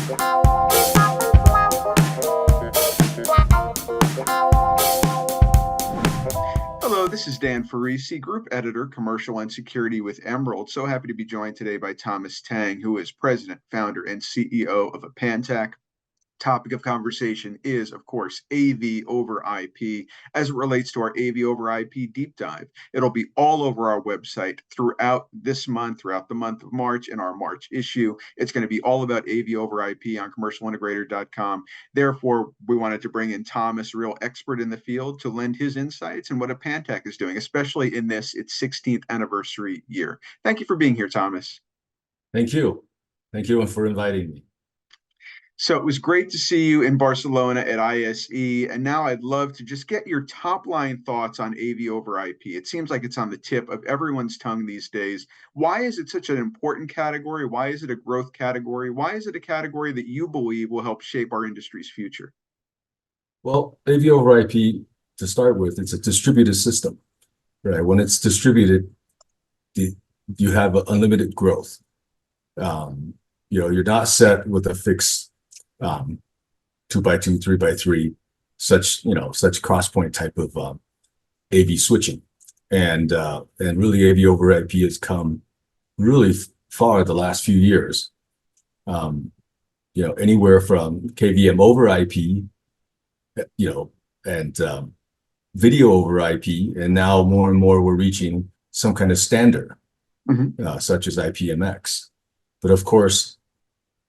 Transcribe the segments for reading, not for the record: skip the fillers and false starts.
Hello, this is Dan Farisi, Group Editor, Commercial and Security with Emerald. So happy to be joined today by Thomas Tang, who is President, Founder, and CEO of Apantac. Topic of conversation is, of course, AV over IP as it relates to our AV over IP deep dive. It'll be all over our website throughout this month, throughout the month of March, in our March issue. It's going to be all about AV over IP on commercialintegrator.com. Therefore, we wanted to bring in Thomas, a real expert in the field, to lend his insights and what Apantac is doing, especially in its 16th anniversary year. Thank you for being here, Thomas. Thank you. Thank you for inviting me. So it was great to see you in Barcelona at ISE, and now I'd love to just get your top line thoughts on AV over IP. It seems like it's on the tip of everyone's tongue these days. Why is it such an important category? Why is it a growth category? Why is it a category that you believe will help shape our industry's future? Well, AV over IP, to start with, it's a distributed system, right? When it's distributed, you have unlimited growth. You're not set with a fixed 2x2, 3x3, such cross-point type of AV switching, and really AV over IP has come really far the last few years. Anywhere from KVM over IP, and video over IP, and now more and more we're reaching some kind of standard, such as IPMX. But of course,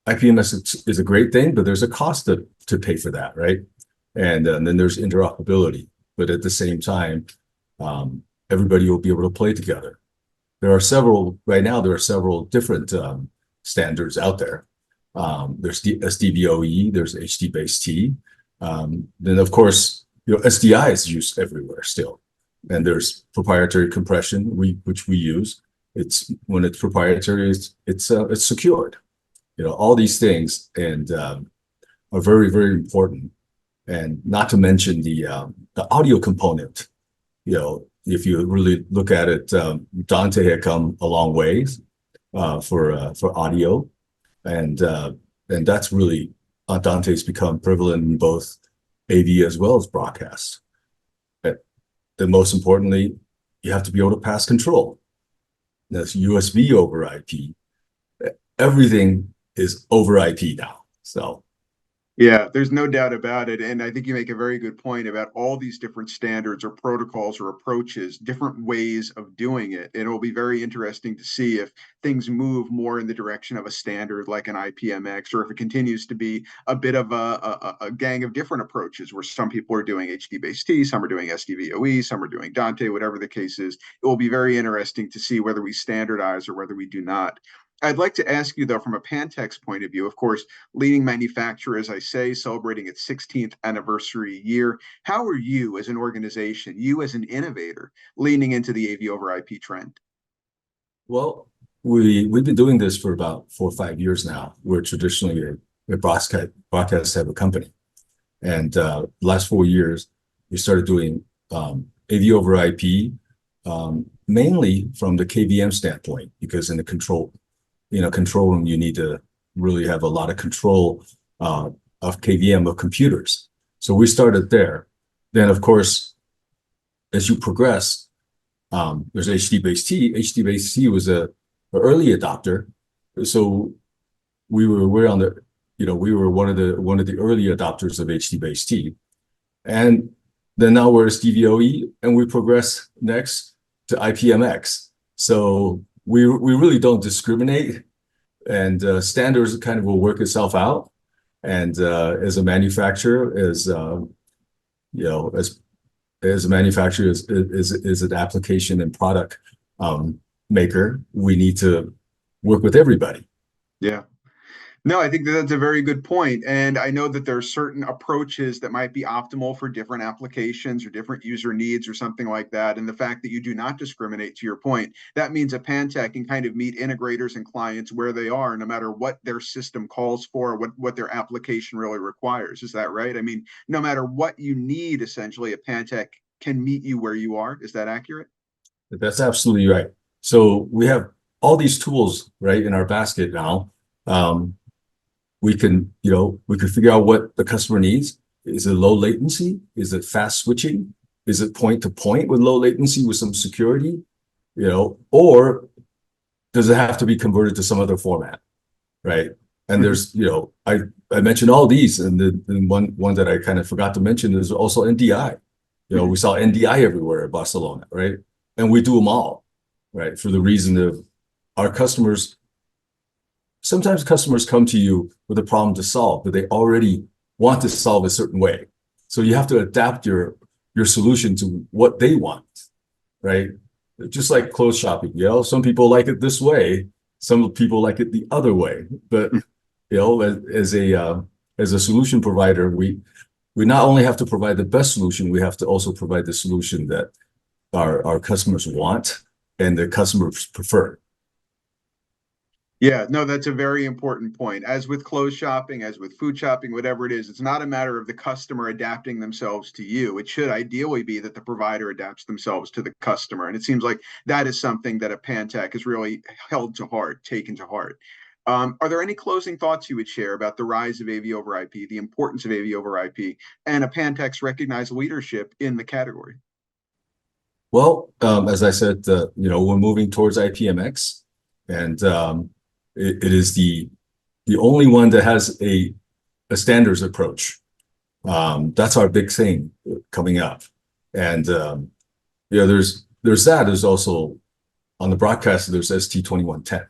IPMS is a great thing, but there's a cost to pay for that, right? And then there's interoperability. But at the same time, everybody will be able to play together. Right now, there are several different standards out there. There's SDVoE, there's HD-Base-T. Then, of course, SDI is used everywhere still. And there's proprietary compression, which we use. When it's proprietary, it's secured. All these things and are very, very important. And not to mention the audio component. If you really look at it, Dante had come a long ways for audio, and that's really Dante's become prevalent in both AV as well as broadcast. And most importantly, you have to be able to pass control. That's USB over IP. Everything is over IP now. So yeah, there's no doubt about it. And I think you make a very good point about all these different standards or protocols or approaches, different ways of doing it. And it'll be very interesting to see if things move more in the direction of a standard like an IPMX, or if it continues to be a bit of a gang of different approaches where some people are doing HD-Base-T, some are doing SDVoE, some are doing Dante, whatever the case is. It will be very interesting to see whether we standardize or whether we do not. I'd like to ask you, though, from a Pantac's point of view, of course, leading manufacturer, as I say, celebrating its 16th anniversary year. How are you as an organization, you as an innovator, leaning into the AV over IP trend? Well, we've been doing this for about 4 or 5 years now. We're traditionally a broadcast type of company. And last 4 years, we started doing AV over IP, mainly from the KVM standpoint, because in the control room, you need to really have a lot of control of KVM of computers. So we started there. Then, of course, as you progress, there's HD-Base-T. HD-Base-T was an early adopter. So we were one of the early adopters of HD-Base-T. And then now we're SDVoE, and we progress next to IPMX. So we really don't discriminate, and standards kind of will work itself out. And as a manufacturer, as a manufacturer, as an application and product maker, we need to work with everybody. Yeah. No, I think that's a very good point. And I know that there are certain approaches that might be optimal for different applications or different user needs or something like that. And the fact that you do not discriminate, to your point, that means Apantac can kind of meet integrators and clients where they are, no matter what their system calls for, what their application really requires. Is that right? I mean, no matter what you need, essentially, Apantac can meet you where you are. Is that accurate? That's absolutely right. So we have all these tools, right, in our basket now. we can, we can figure out what the customer needs. Is it low latency? Is it fast switching? Is it point to point with low latency with some security? Or does it have to be converted to some other format, right? And there's, I mentioned all these, and the one that I kind of forgot to mention is also NDI. We saw NDI everywhere at Barcelona, right? And we do them all, right? For the reason of our customers. Sometimes customers come to you with a problem to solve, but they already want to solve a certain way. So you have to adapt your solution to what they want, right? Just like clothes shopping, some people like it this way, some people like it the other way. But as a solution provider, we not only have to provide the best solution, we have to also provide the solution that our customers want and the customers prefer. Yeah, no, that's a very important point. As with clothes shopping, as with food shopping, whatever it is, it's not a matter of the customer adapting themselves to you. It should ideally be that the provider adapts themselves to the customer. And it seems like that is something that Apantac has really held to heart, taken to heart. Are there any closing thoughts you would share about the rise of AV over IP, the importance of AV over IP, and Apantac's recognized leadership in the category? Well, as I said, we're moving towards IPMX, and it is the only one that has a standards approach. That's our big thing coming up, and there's that. There's also on the broadcast. There's ST2110.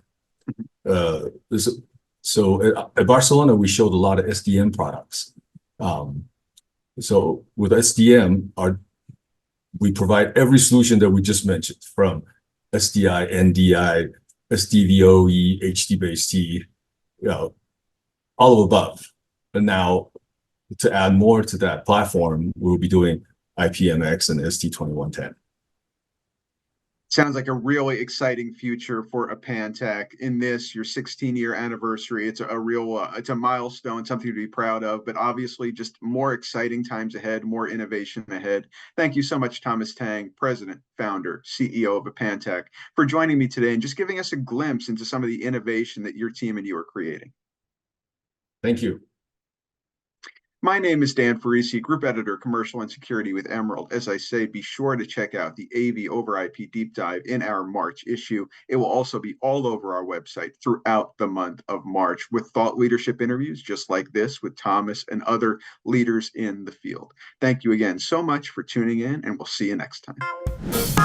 So at Barcelona we showed a lot of SDM products. So with SDM, we provide every solution that we just mentioned, from SDI, NDI, SDVOE, HD-based, all of above. And now, to add more to that platform, we'll be doing IPMX and ST2110. Sounds like a really exciting future for Apantac in this, your 16-year anniversary. It's it's a milestone, something to be proud of, but obviously just more exciting times ahead, more innovation ahead. Thank you so much, Thomas Tang, President, Founder, CEO of Apantac, for joining me today and just giving us a glimpse into some of the innovation that your team and you are creating. Thank you. My name is Dan Farisi, Group Editor, Commercial and Security with Emerald. As I say, be sure to check out the AV over IP deep dive in our March issue. It will also be all over our website throughout the month of March with thought leadership interviews just like this with Thomas and other leaders in the field. Thank you again so much for tuning in, and we'll see you next time.